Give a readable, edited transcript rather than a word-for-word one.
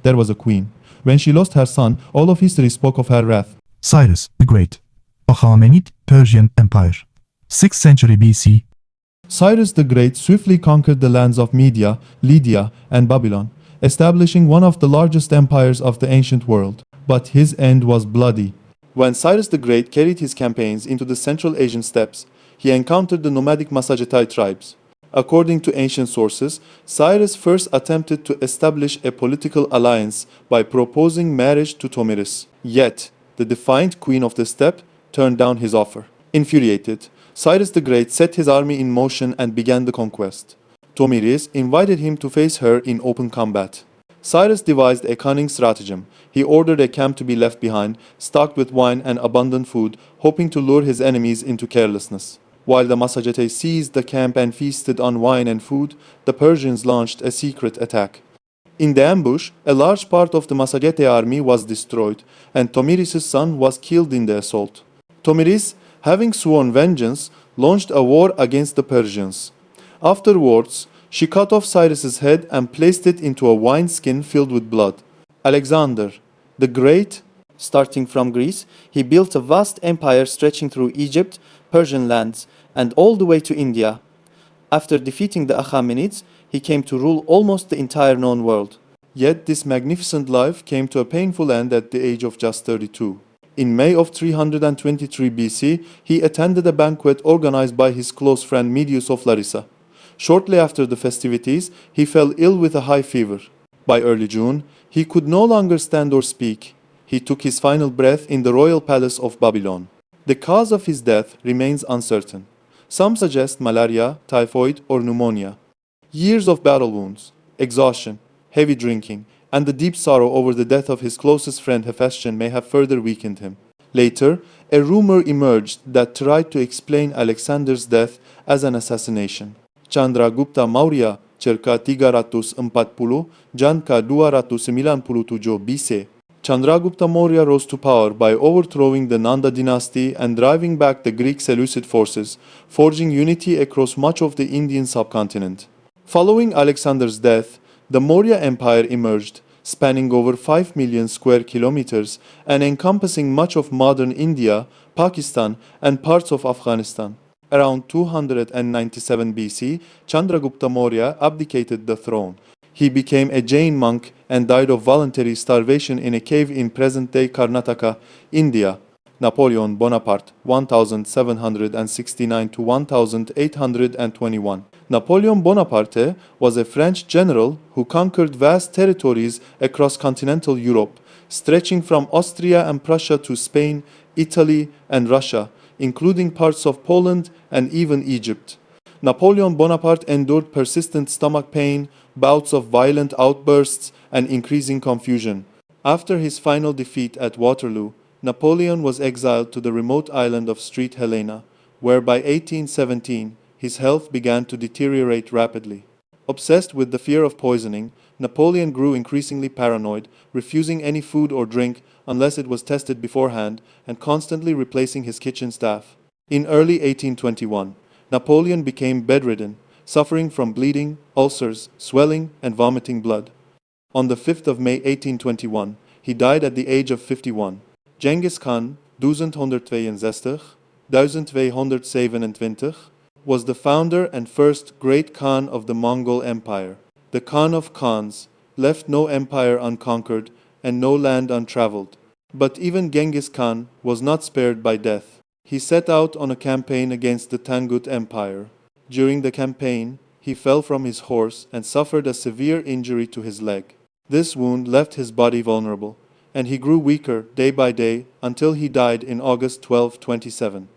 there was a queen. When she lost her son, all of history spoke of her wrath. Cyrus the Great. Achaemenid Persian Empire. 6th century BC. Cyrus the Great swiftly conquered the lands of Media, Lydia, and Babylon, establishing one of the largest empires of the ancient world. But his end was bloody. When Cyrus the Great carried his campaigns into the Central Asian steppes, he encountered the nomadic Masagetai tribes. According to ancient sources, Cyrus first attempted to establish a political alliance by proposing marriage to Tomyris. Yet, the defiant queen of the steppe turned down his offer. Infuriated, Cyrus the Great set his army in motion and began the conquest. Tomyris invited him to face her in open combat. Cyrus devised a cunning stratagem. He ordered a camp to be left behind, stocked with wine and abundant food, hoping to lure his enemies into carelessness. While the Masagetai seized the camp and feasted on wine and food, the Persians launched a secret attack. In the ambush, a large part of the Masagetai army was destroyed, and Tomyris' son was killed in the assault. Tomyris, having sworn vengeance, launched a war against the Persians. Afterwards, she cut off Cyrus's head and placed it into a wineskin filled with blood. Alexander the Great, starting from Greece, he built a vast empire stretching through Egypt, Persian lands, and all the way to India. After defeating the Achaemenids, he came to rule almost the entire known world. Yet this magnificent life came to a painful end at the age of just 32. In May of 323 BC, he attended a banquet organized by his close friend Medius of Larissa. Shortly after the festivities, he fell ill with a high fever. By early June, he could no longer stand or speak. He took his final breath in the royal palace of Babylon. The cause of his death remains uncertain. Some suggest malaria, typhoid, or pneumonia. Years of battle wounds, exhaustion, heavy drinking, and the deep sorrow over the death of his closest friend Hephaestion may have further weakened him. Later, a rumor emerged that tried to explain Alexander's death as an assassination. Chandragupta Maurya cerca 340 Janka 297 BC. Chandragupta Maurya rose to power by overthrowing the Nanda dynasty and driving back the Greek Seleucid forces, forging unity across much of the Indian subcontinent. Following Alexander's death, the Maurya Empire emerged, spanning over 5 million square kilometers and encompassing much of modern India, Pakistan, and parts of Afghanistan. Around 297 BC, Chandragupta Maurya abdicated the throne. He became a Jain monk and died of voluntary starvation in a cave in present-day Karnataka, India. Napoleon Bonaparte, 1769 to 1821. Napoleon Bonaparte was a French general who conquered vast territories across continental Europe, stretching from Austria and Prussia to Spain, Italy, and Russia, including parts of Poland and even Egypt. Napoleon Bonaparte endured persistent stomach pain, bouts of violent outbursts, and increasing confusion. After his final defeat at Waterloo, Napoleon was exiled to the remote island of Street Helena, where by 1817 his health began to deteriorate rapidly. Obsessed with the fear of poisoning, Napoleon grew increasingly paranoid, refusing any food or drink unless it was tested beforehand, and constantly replacing his kitchen staff. In early 1821, Napoleon became bedridden, suffering from bleeding, ulcers, swelling, and vomiting blood. On the 5th of May 1821, he died at the age of 51. Genghis Khan, 1262, 1227, was the founder and first great Khan of the Mongol Empire. The Khan of Khans left no empire unconquered and no land untraveled. But even Genghis Khan was not spared by death. He set out on a campaign against the Tangut Empire. During the campaign, he fell from his horse and suffered a severe injury to his leg. This wound left his body vulnerable, and he grew weaker day by day until he died in August 1227.